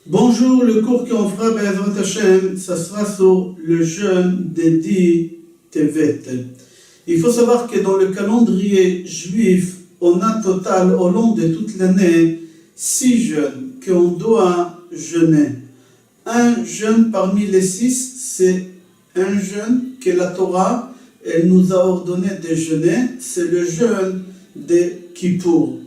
Bonjour, le cours qu'on fera, Be'ezrat Hashem, ça sera sur le jeûne des 10 Tevet. Il faut savoir que dans le calendrier juif, on a total, au long de toute l'année, 6 jeûnes qu'on doit jeûner. Un jeûne parmi les 6, c'est un jeûne que la Torah, elle nous a ordonné de jeûner, c'est le jeûne de Kippour.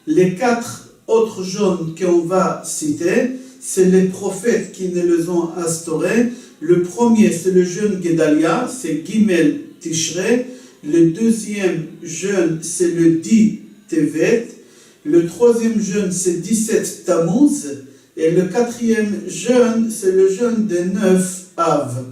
Les 4 autres jeûnes qu'on va citer, c'est les prophètes qui nous les ont instaurés. Le premier, c'est le jeûne Gedalia, c'est Gimel Tishrei. Le deuxième jeûne, c'est le 10 Tevet. Le troisième jeûne, c'est 17 Tammuz. Et le quatrième jeûne, c'est le jeûne des 9 Av.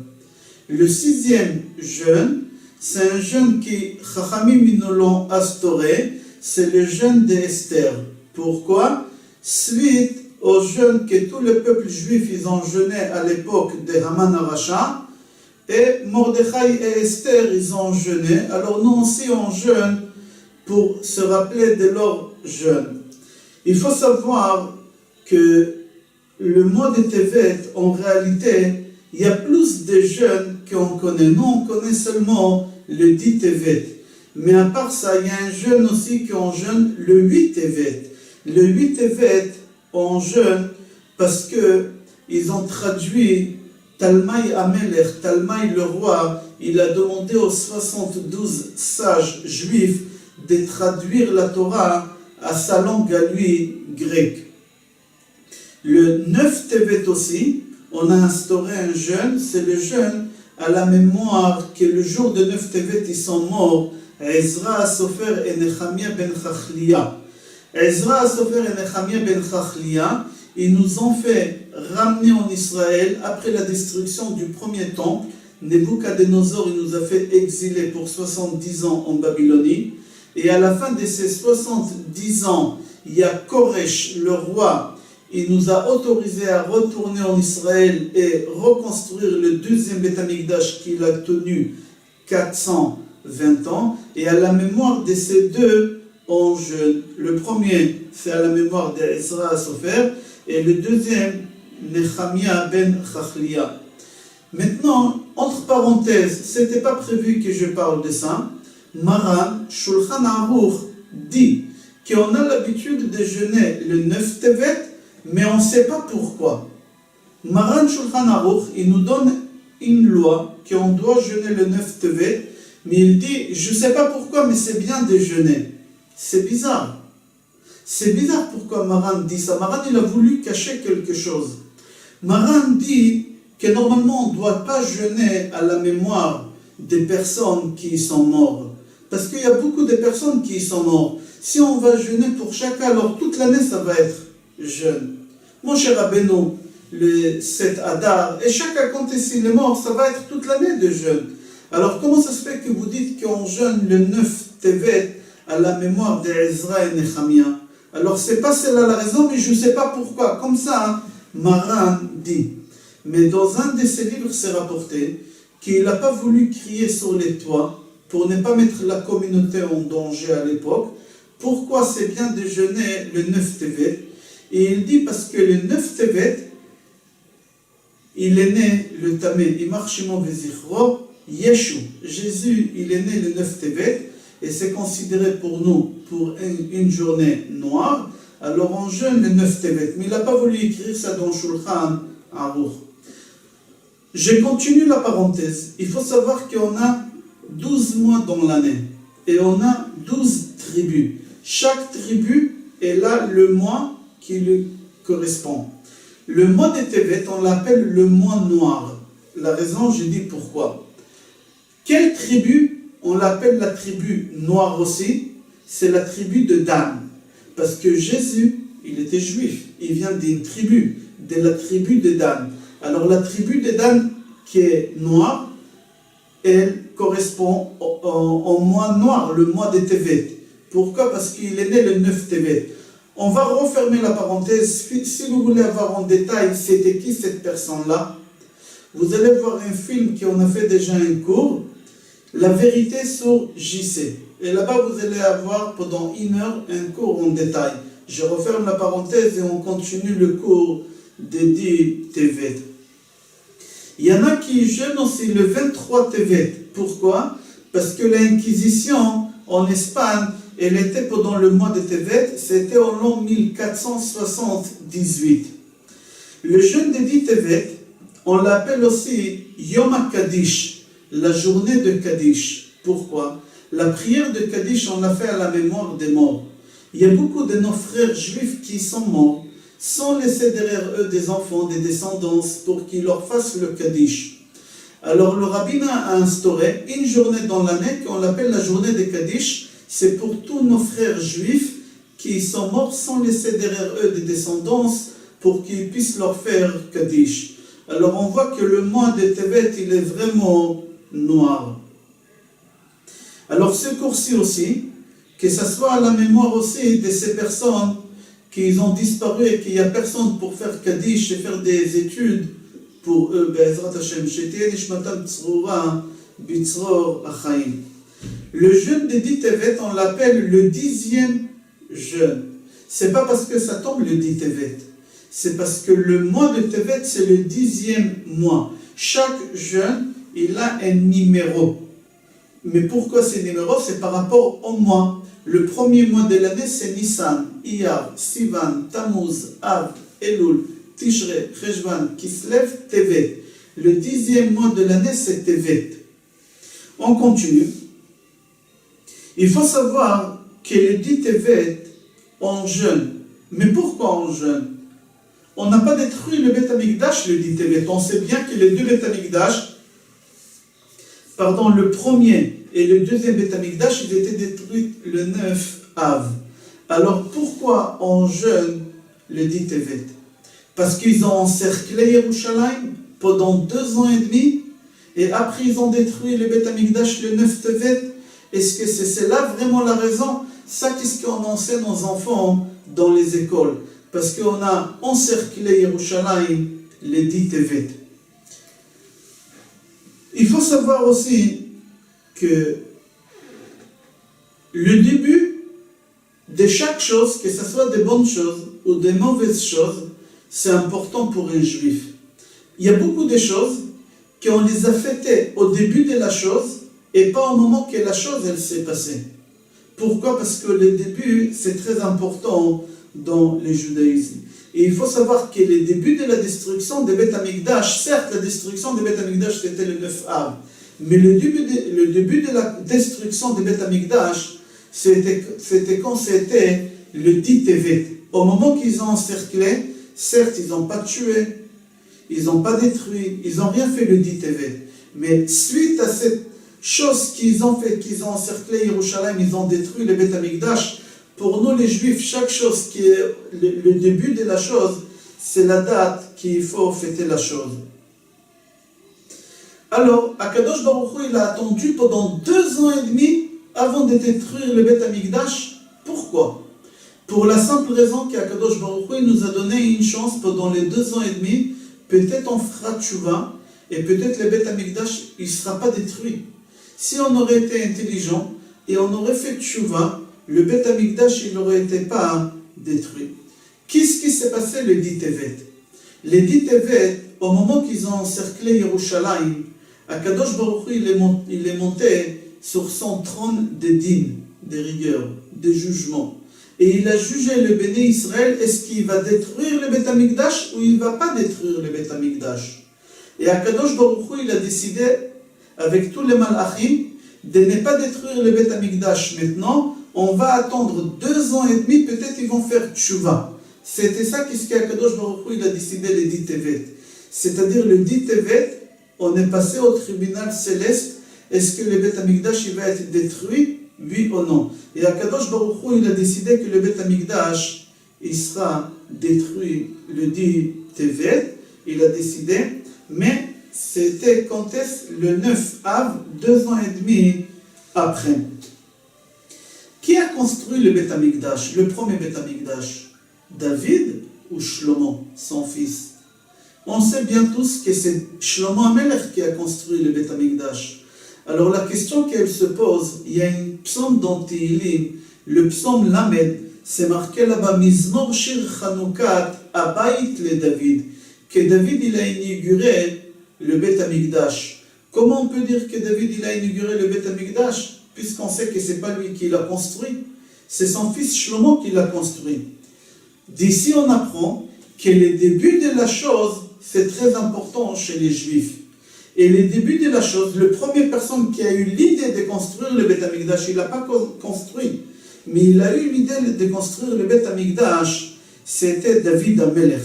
Le sixième jeûne, c'est un jeûne qui Chachamim nous l'ont instauré, c'est le jeûne d'Esther. Pourquoi? Suite au jeûne que tout le peuple juif ils ont jeûné à l'époque de Haman Aracha, et Mordechai et Esther ils ont jeûné. Alors nous aussi on jeûne pour se rappeler de leur jeûne. Il faut savoir que le mois de Tevet, en réalité, il y a plus de jeûnes qu'on connaît. Nous on connaît seulement le 10 Tevet. Mais à part ça, il y a un jeûne aussi qu'on jeûne le 8 Tevet. Le 8 Tevet, on jeûne parce que ils ont traduit Talmaï Amelech, Talmaï le roi, il a demandé aux 72 sages juifs de traduire la Torah à sa langue à lui, grecque. Le 9 Tevet aussi, on a instauré un jeûne, c'est le jeûne à la mémoire que le jour de 9 Tevet ils sont morts, Ezra Sofer et Nechemia ben Chachlia. Ezra Sofer et Nechemia ben Chachlia, ils nous ont fait ramener en Israël après la destruction du premier temple. Nebuchadnezzar il nous a fait exiler pour 70 ans en Babylonie. Et à la fin de ces 70 ans, il y a Koresh, le roi, il nous a autorisé à retourner en Israël et reconstruire le deuxième Beth Amikdash qu'il a tenu 420 ans. Et à la mémoire de ces deux, on jeûne. Le premier, c'est à la mémoire d'Ezra Sofer, et le deuxième, Nechemia ben Chachlia. Maintenant, entre parenthèses, ce n'était pas prévu que je parle de ça. Maran Shulchan Aruch dit qu'on a l'habitude de jeûner le 9 Tevet, mais on ne sait pas pourquoi. Maran Shulchan Aruch, il nous donne une loi qu'on doit jeûner le 9 Tevet, mais il dit, je ne sais pas pourquoi, mais c'est bien de jeûner. C'est bizarre. C'est bizarre pourquoi Maran dit ça. Maran, il a voulu cacher quelque chose. Maran dit que normalement, on ne doit pas jeûner à la mémoire des personnes qui sont mortes. Parce qu'il y a beaucoup de personnes qui sont mortes. Si on va jeûner pour chacun, alors toute l'année, ça va être jeûne. Mon cher Rabbeinu, le 7 Adar, et chacun quand il est mort, ça va être toute l'année de jeûne. Alors comment ça se fait que vous dites qu'on jeûne le 9 Tevet à la mémoire d'Ezra et Nechemia? Alors c'est pas celle-là la raison, mais je ne sais pas pourquoi. Comme ça, Maran dit. Mais dans un de ses livres, c'est rapporté qu'il n'a pas voulu crier sur les toits pour ne pas mettre la communauté en danger à l'époque. Pourquoi c'est bien de jeûner le 9 Tevet? Et il dit parce que le 9 Tevet, il est né le Tamé, Imar Shimon Vezichro, Yeshu. Jésus, il est né le 9 Tevet, et c'est considéré pour nous, pour une journée noire. Alors on jeûne le 9 Tevet. Mais il n'a pas voulu écrire ça dans Shulchan Aruch. Je continue la parenthèse. Il faut savoir qu'on a 12 mois dans l'année. Et on a 12 tribus. Chaque tribu est là le mois qui lui correspond. Le mois de Tevet, on l'appelle le mois noir. La raison, je dis pourquoi. Quelle tribu? On l'appelle la tribu noire aussi. C'est la tribu de Dan. Parce que Jésus, il était juif. Il vient d'une tribu, de la tribu de Dan. Alors la tribu de Dan qui est noire, elle correspond au mois noir, le mois de Tevet. Pourquoi? Parce qu'il est né le 9 Tevet. On va refermer la parenthèse. Si vous voulez avoir en détail c'était qui cette personne-là, vous allez voir un film qu'on a fait déjà un cours, La vérité sur JC. Et là-bas, vous allez avoir pendant 1 heure un cours en détail. Je referme la parenthèse et on continue le cours dédie Tevet. Il y en a qui jeûnent aussi le 23 Tevet. Pourquoi? Parce que l'Inquisition en Espagne, elle était pendant le mois de Tevet, c'était en l'an 1478. Le jeûne dédie Tevet, on l'appelle aussi Yom HaKadish, la journée de Kaddish. Pourquoi? La prière de Kaddish, on l'a fait à la mémoire des morts. Il y a beaucoup de nos frères juifs qui sont morts, sans laisser derrière eux des enfants, des descendants, pour qu'ils leur fassent le Kaddish. Alors le rabbin a instauré une journée dans l'année qu'on l'appelle la journée de Kaddish. C'est pour tous nos frères juifs qui sont morts sans laisser derrière eux des descendants pour qu'ils puissent leur faire Kaddish. Alors on voit que le mois de Tevet, il est vraiment noir. Alors ce cours-ci aussi, que ce soit à la mémoire aussi de ces personnes qui ont disparu et qu'il n'y a personne pour faire Kaddish et faire des études pour eux, Be'ezrat Hashem, Shetiyeh Nishmatam Tzroura, Bitzror Achaim. Le jeûne des 10 Tevet, on l'appelle le 10e jeûne. C'est pas parce que ça tombe le 10 Tevet, c'est parce que le mois de Tevet, c'est le 10e mois. Chaque jeûne, il a un numéro. Mais pourquoi ces numéros? C'est par rapport au mois. Le premier mois de l'année, c'est Nissan, Iyar, Sivan, Tammuz, Av, Elul, Tishrei, Cheshvan, Kislev, Tevet. Le 10e mois de l'année, c'est Tevet. On continue. Il faut savoir que le 10 Tevet, on jeûne. Mais pourquoi on jeûne? On n'a pas détruit le Beth Amikdash le 10 Tevet. On sait bien que les deux Beth Amikdash, le premier et le deuxième Beth Amikdash, ils étaient détruits le 9 Av. Alors pourquoi on jeûne le 10 Tevet? Parce qu'ils ont encerclé Yerushalayim pendant 2 ans et demi, et après ils ont détruit le Beth Amikdash le 9 Tevet. Est-ce que c'est là vraiment la raison? Ça, qu'est-ce qu'on enseigne aux enfants dans les écoles? Parce qu'on a encerclé Yerushalayim le 10 Tevet. Il faut savoir aussi que le début de chaque chose, que ce soit des bonnes choses ou des mauvaises choses, c'est important pour un juif. Il y a beaucoup de choses qu'on les a fêtées au début de la chose et pas au moment que la chose elle s'est passée. Pourquoi? Parce que le début, c'est très important dans le judaïsme. Et il faut savoir que le début de la destruction de Beth Amikdash, certes la destruction de Beth Amikdash c'était le 9 Av, mais le début de la destruction de Beth Amikdash, c'était quand c'était le 10 Tevet. Au moment qu'ils ont encerclé, certes ils n'ont pas tué, ils n'ont pas détruit, ils n'ont rien fait le 10 Tevet. Mais suite à cette chose qu'ils ont fait, qu'ils ont encerclé Yerushalayim, ils ont détruit le Beth Amikdash. Pour nous les Juifs, chaque chose qui est le début de la chose, c'est la date qu'il faut fêter la chose. Alors, Akadosh Baruch Hu, il a attendu pendant 2 ans et demi avant de détruire le Beth Amikdash. Pourquoi? Pour la simple raison qu'Akadosh Baruch Hu nous a donné une chance pendant les 2 ans et demi. Peut-être on fera tchouva et peut-être le Beth Amikdash il ne sera pas détruit. Si on aurait été intelligent et on aurait fait tchouva, le Beth Amikdash il n'aurait été pas détruit. Qu'est-ce qui s'est passé le 10 Tevet? Les 10 Tevet, au moment qu'ils ont encerclé Yerushalayim, Akadosh Baruch Hu il est monté sur son trône de din, de rigueur, de jugement. Et il a jugé le béné Israël, est-ce qu'il va détruire le Beth Amikdash ou il ne va pas détruire le Beth Amikdash? Et Akadosh Baruch Hu il a décidé, avec tous les malachim, de ne pas détruire le Beth Amikdash maintenant. On va attendre 2 ans et demi, peut-être ils vont faire tchouva. C'était ça qu'est-ce qu'Akadosh Baruch Hu il a décidé le 10 Tevet. C'est-à-dire le 10 Tevet, on est passé au tribunal céleste. Est-ce que le Beth Amikdash il va être détruit? Oui ou non? Et Akadosh Baruch Hu il a décidé que le Beth Amikdash il sera détruit le 10 Tevet. Il a décidé, mais c'était quand est-ce? Le 9 Av, 2 ans et demi après. Qui a construit le Beth Amikdash, le premier Beth Amikdash? David ou Shlomo, son fils? On sait bien tous que c'est Shlomo HaMelech qui a construit le Beth Amikdash. Alors la question qu'elle se pose, il y a une psaume dans Tehillim, le psaume Lamed, c'est marqué là-bas, Mizmor Shir Chanukat Abayit le David, que David il a inauguré le Beth Amikdash. Comment on peut dire que David il a inauguré le Beth Amikdash, puisqu'on sait que ce n'est pas lui qui l'a construit, c'est son fils Shlomo qui l'a construit. D'ici on apprend que le début de la chose, c'est très important chez les Juifs. Et le début de la chose, la première personne qui a eu l'idée de construire le Beth Amikdash, il ne l'a pas construit, mais il a eu l'idée de construire le Beth Amikdash, c'était David Amelech.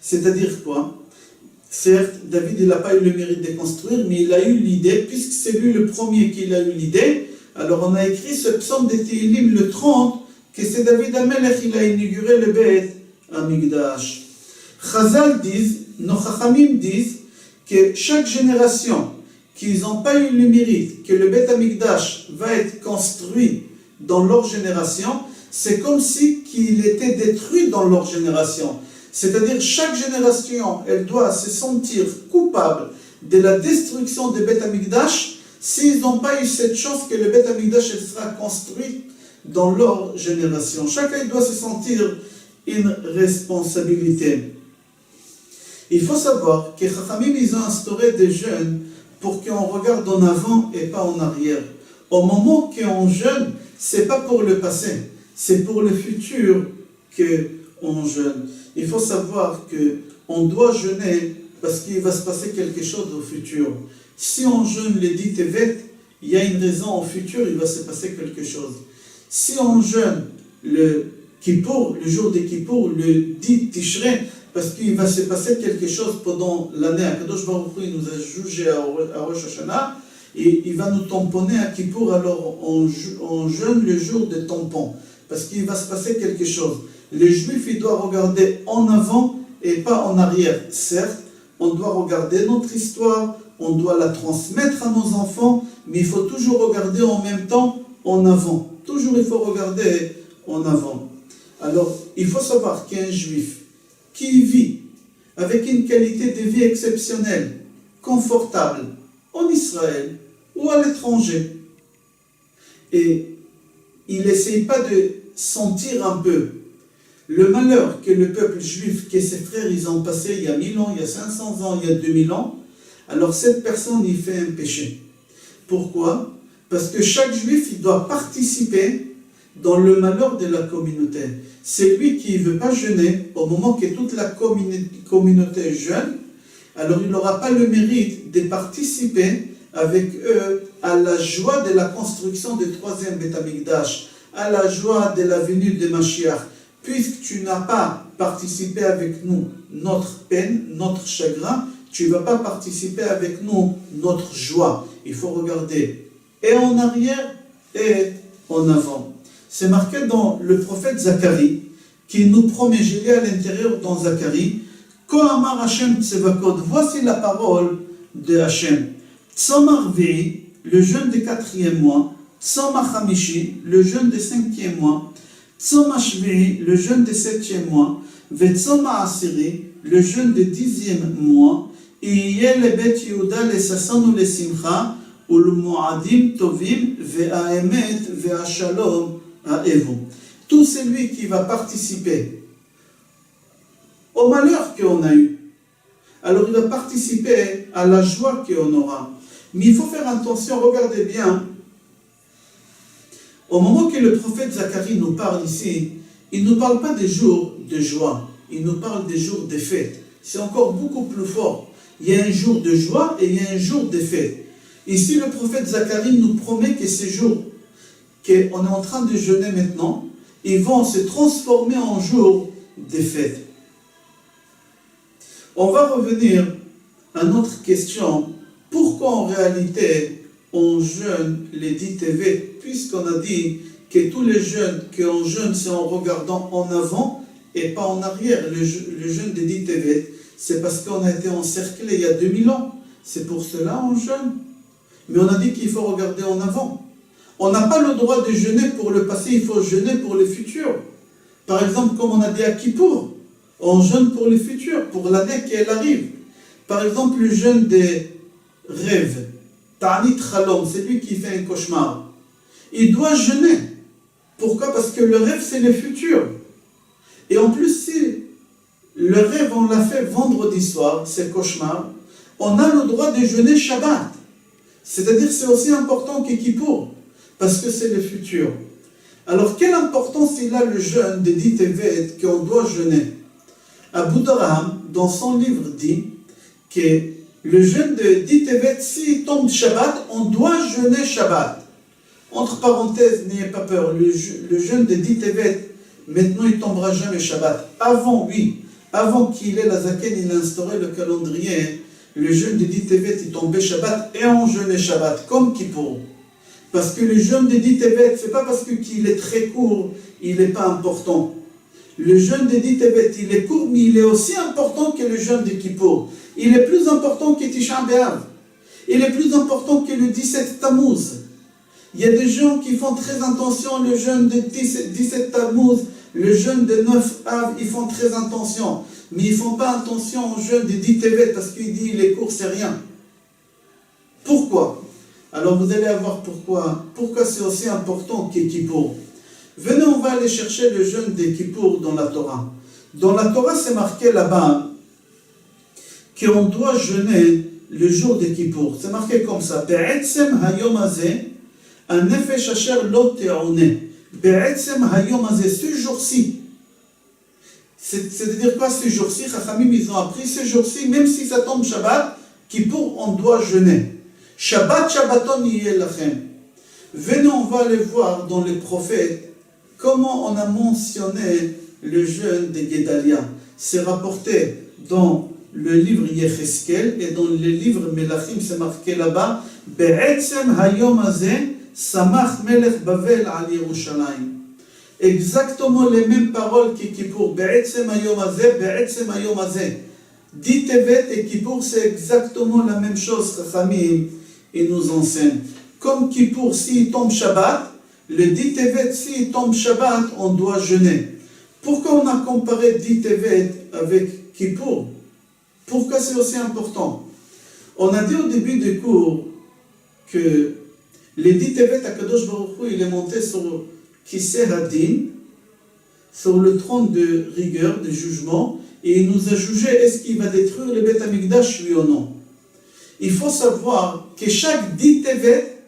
C'est-à-dire quoi? Certes, David il n'a pas eu le mérite de construire, mais il a eu l'idée, puisque c'est lui le premier qui a eu l'idée. Alors on a écrit ce psaume de Tehillim, le 30, que c'est David Amelech, il a inauguré le Beth Amikdash. Chazal disent, nos Chachamim disent, que chaque génération qui n'ont pas eu le mérite que le Beth Amikdash va être construit dans leur génération, c'est comme si qu'il était détruit dans leur génération. C'est-à-dire chaque génération, elle doit se sentir coupable de la destruction du Beth Amikdash s'ils n'ont pas eu cette chance que le Beth Amikdash sera construit dans leur génération. Chacun doit se sentir une responsabilité. Il faut savoir que Chachamim, ils ont instauré des jeûnes pour qu'on regarde en avant et pas en arrière. Au moment qu'on jeûne, ce n'est pas pour le passé, c'est pour le futur qu'on jeûne. Il faut savoir qu'on doit jeûner parce qu'il va se passer quelque chose au futur. Si on jeûne les 10 Tevet, il y a une raison au futur, il va se passer quelque chose. Si on jeûne le Kippour, le jour des Kippour, le 10 Tishrei, parce qu'il va se passer quelque chose pendant l'année. Akadosh Baruch Hu, il nous a jugé à Rosh Hashanah, et il va nous tamponner à Kippour, alors on jeûne le jour des tampons, parce qu'il va se passer quelque chose. Le juif, il doit regarder en avant et pas en arrière. Certes, on doit regarder notre histoire, on doit la transmettre à nos enfants, mais il faut toujours regarder en même temps en avant. Toujours il faut regarder en avant. Alors, il faut savoir qu'un juif qui vit avec une qualité de vie exceptionnelle, confortable, en Israël ou à l'étranger, et il n'essaye pas de sentir un peu le malheur que le peuple juif, que ses frères, ils ont passé il y a 1000 ans, il y a 500 ans, il y a 2000 ans, alors cette personne, il fait un péché. Pourquoi? Parce que chaque juif, il doit participer dans le malheur de la communauté. C'est lui qui ne veut pas jeûner au moment que toute la communauté jeûne, alors il n'aura pas le mérite de participer avec eux à la joie de la construction du troisième Beth Amikdash, à la joie de la venue de Mashiach. Puisque tu n'as pas participé avec nous notre peine, notre chagrin, tu ne vas pas participer avec nous notre joie. Il faut regarder et en arrière et en avant. C'est marqué dans le prophète Zacharie, qui nous promet, je lis à l'intérieur dans Zacharie, Kohamar Hashem Tsevakot, voici la parole de Hashem. Tzomar Vei, le jeûne du 4e mois, Tzomar Hamishi, le jeûne du 5e mois, Tzomar Shvi'i, le jeûne du 7e mois, Vetzomar Asiri, le jeûne du 10e mois, Iye le Bet Yehuda le Sasson ou le Simcha, ou le Moadim Tovim, Ve'aemet, Ve'ashalom, Aevo. Tout celui qui va participer au malheur qu'on a eu, alors il va participer à la joie qu'on aura. Mais il faut faire attention, regardez bien. Au moment que le prophète Zacharie nous parle ici, il ne nous parle pas des jours de joie, il nous parle des jours de fête. C'est encore beaucoup plus fort. Il y a un jour de joie et il y a un jour de fête. Ici, le prophète Zacharie nous promet que ces jours qu'on est en train de jeûner maintenant, ils vont se transformer en jours de fête. On va revenir à notre question. Pourquoi en réalité on jeûne les 10 TV, puisqu'on a dit que tous les jeûnes qu'on jeûne, c'est en regardant en avant et pas en arrière. Le jeûne des 10 TV, c'est parce qu'on a été encerclé il y a 2000 ans. C'est pour cela qu'on jeûne. Mais on a dit qu'il faut regarder en avant. On n'a pas le droit de jeûner pour le passé, il faut jeûner pour le futur. Par exemple, comme on a dit à Kippour, on jeûne pour le futur, pour l'année qui arrive. Par exemple, le jeûne des rêves, Ta'anit Chalom, c'est lui qui fait un cauchemar. Il doit jeûner. Pourquoi? Parce que le rêve, c'est le futur. Et en plus, si le rêve, on l'a fait vendredi soir, c'est cauchemar, on a le droit de jeûner Shabbat. C'est-à-dire c'est aussi important que Kippour, parce que c'est le futur. Alors, quelle importance il a le jeûne de 10 Tevet qu'on doit jeûner? Abu Darham, dans son livre, dit que le jeûne de 10 Tevet, s'il tombe Shabbat, on doit jeûner Shabbat. Entre parenthèses, n'ayez pas peur, le jeûne de 10 Tevet, maintenant il ne tombera jamais Shabbat. Avant, oui, avant qu'il ait la Zaken, il a instauré le calendrier, le jeûne de 10 Tevet, il tombait Shabbat et on jeûnait Shabbat, comme Kippour. Parce que le jeûne de 10 Tevet, ce n'est pas parce qu'il est très court, il n'est pas important. Le jeûne de 10 Tevet, il est court, mais il est aussi important que le jeûne de Kippour. Il est plus important que Tisha B'Av. Il est plus important que le 17 Tammuz. Il y a des gens qui font très attention le jeûne de 17 Tammuz, le jeûne de 9 Av, ils font très attention. Mais ils ne font pas attention au jeûne de 10 Tevet parce qu'il dit il est court, c'est rien. Pourquoi? Alors vous allez voir pourquoi. Pourquoi c'est aussi important que Kippour. Venez, on va aller chercher le jeûne de Kippour dans la Torah. Dans la Torah, c'est marqué là-bas qu'on doit jeûner le jour de Kippour. C'est marqué comme ça. Be'etzem hayom hazeh, hanefesh asher lo te'oneh. Be'etzem hayom hazeh, ce jour-ci. C'est-à-dire quoi ce jour-ci? Chachamim, ils ont appris ce jour-ci, même si ça tombe Shabbat, Kippour, on doit jeûner. Shabbat, Shabbaton yeh lachem. Venez, on va aller voir dans les prophètes comment on a mentionné le jeûne de Guédalia. C'est rapporté dans le livre Yecheskel et dans le livre Melachim, c'est marqué là-bas Be'etzem hayom hazeh samach melech Bavel al Yerushalayim. Exactement les mêmes paroles que Kippour. Be'etzem hayom hazeh, be'etzem hayom hazeh. 10 Tevet et Kippour, c'est exactement la même chose. Chachamim, ils nous enseignent. Comme Kippour, s'il tombe Shabbat, le 10 Tevet, s'il tombe Shabbat, on doit jeûner. Pourquoi on a comparé 10 Tevet avec Kippour? Pourquoi c'est aussi important? On a dit au début du cours que les 10 Tevet, Akadosh Baruch Hu, il est monté sur Kiseh Hadin, sur le trône de rigueur, de jugement, et il nous a jugé est-ce qu'il va détruire le Beth Amikdash, oui ou non. Il faut savoir que chaque 10 Tevet,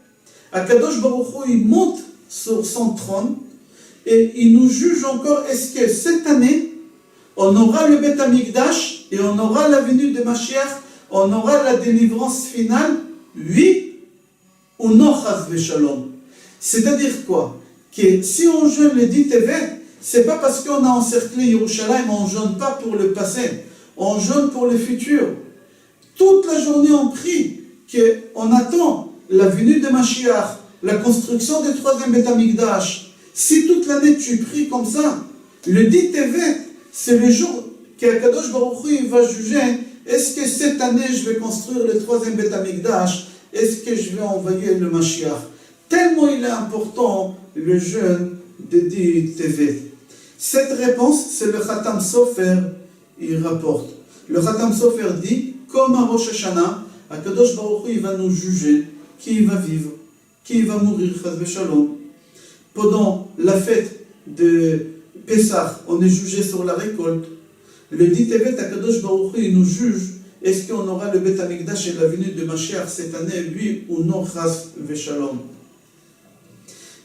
Akadosh Baruch Hu, il monte sur son trône et il nous juge encore est-ce que cette année, on aura le Beth Amikdash et on aura la venue de Mashiach, on aura la délivrance finale, oui ou non, chas v'shalom. C'est-à-dire quoi? Que si on jeûne le 10 Tevet, c'est pas parce qu'on a encerclé Yerushalayim, on ne jeûne pas pour le passé, on jeûne pour le futur. Toute la journée on prie, qu'on attend la venue de Mashiach, la construction du troisième Beth Amikdash. Si toute l'année tu pries comme ça, le 10 Tevet, c'est le jour qu'Akadosh Baruch Hu va juger, est-ce que cette année je vais construire le troisième Beth Amikdash, est-ce que je vais envoyer le Mashiach? Tellement il est important le jeûne de 10 Tevet. Cette réponse, c'est le Khatam Sofer, il rapporte. Le Khatam Sofer dit, comme à Rosh Hashanah, Akadosh Baruch Hu, il va nous juger qui va vivre, qui va mourir, chas v'shalom. Pendant la fête de Pessah, on est jugé sur la récolte. Le 10 Tevet, Akadosh Baruch Hu, il nous juge, est-ce qu'on aura le Beth Amikdash et la venue de Mashiach cette année, oui ou non, chas v'shalom.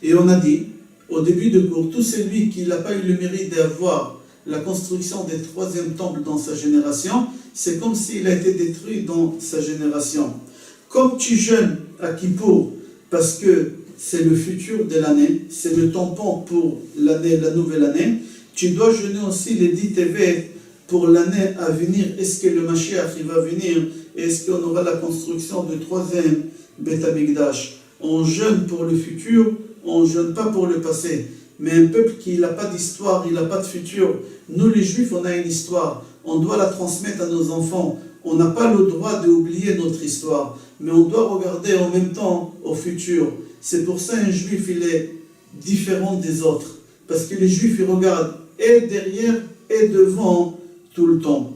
Et on a dit, au début de cours, tout celui qui n'a pas eu le mérite d'avoir la construction des troisième temple dans sa génération, c'est comme s'il a été détruit dans sa génération. Comme tu jeûnes à Kippour, parce que c'est le futur de l'année, c'est le tampon pour l'année, la nouvelle année, tu dois jeûner aussi les 10 Tevet pour l'année à venir. Est-ce que le Mashiach il va venir? Est-ce qu'on aura la construction du troisième Beth Amikdash? On jeûne pour le futur, on ne jeûne pas pour le passé. Mais un peuple qui n'a pas d'histoire, il n'a pas de futur. Nous les Juifs, on a une histoire. On doit la transmettre à nos enfants. On n'a pas le droit d'oublier notre histoire. Mais on doit regarder en même temps au futur. C'est pour ça un Juif, il est différent des autres. Parce que les Juifs, ils regardent et derrière et devant tout le temps.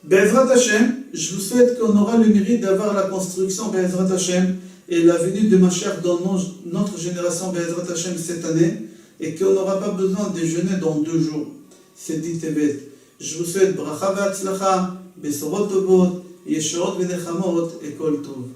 Be'ezrat Hashem, je vous souhaite qu'on aura le mérite d'avoir la construction Be'ezrat Hashem et la venue de Mashiach dans notre génération Be'ezrat Hashem cette année et qu'on n'aura pas besoin de jeûner dans 2 jours. c'est dit Tevet. Je vous souhaite bracha ve'atzlacha, besorot tovot, yeshoot ve'nechamot et kol tov.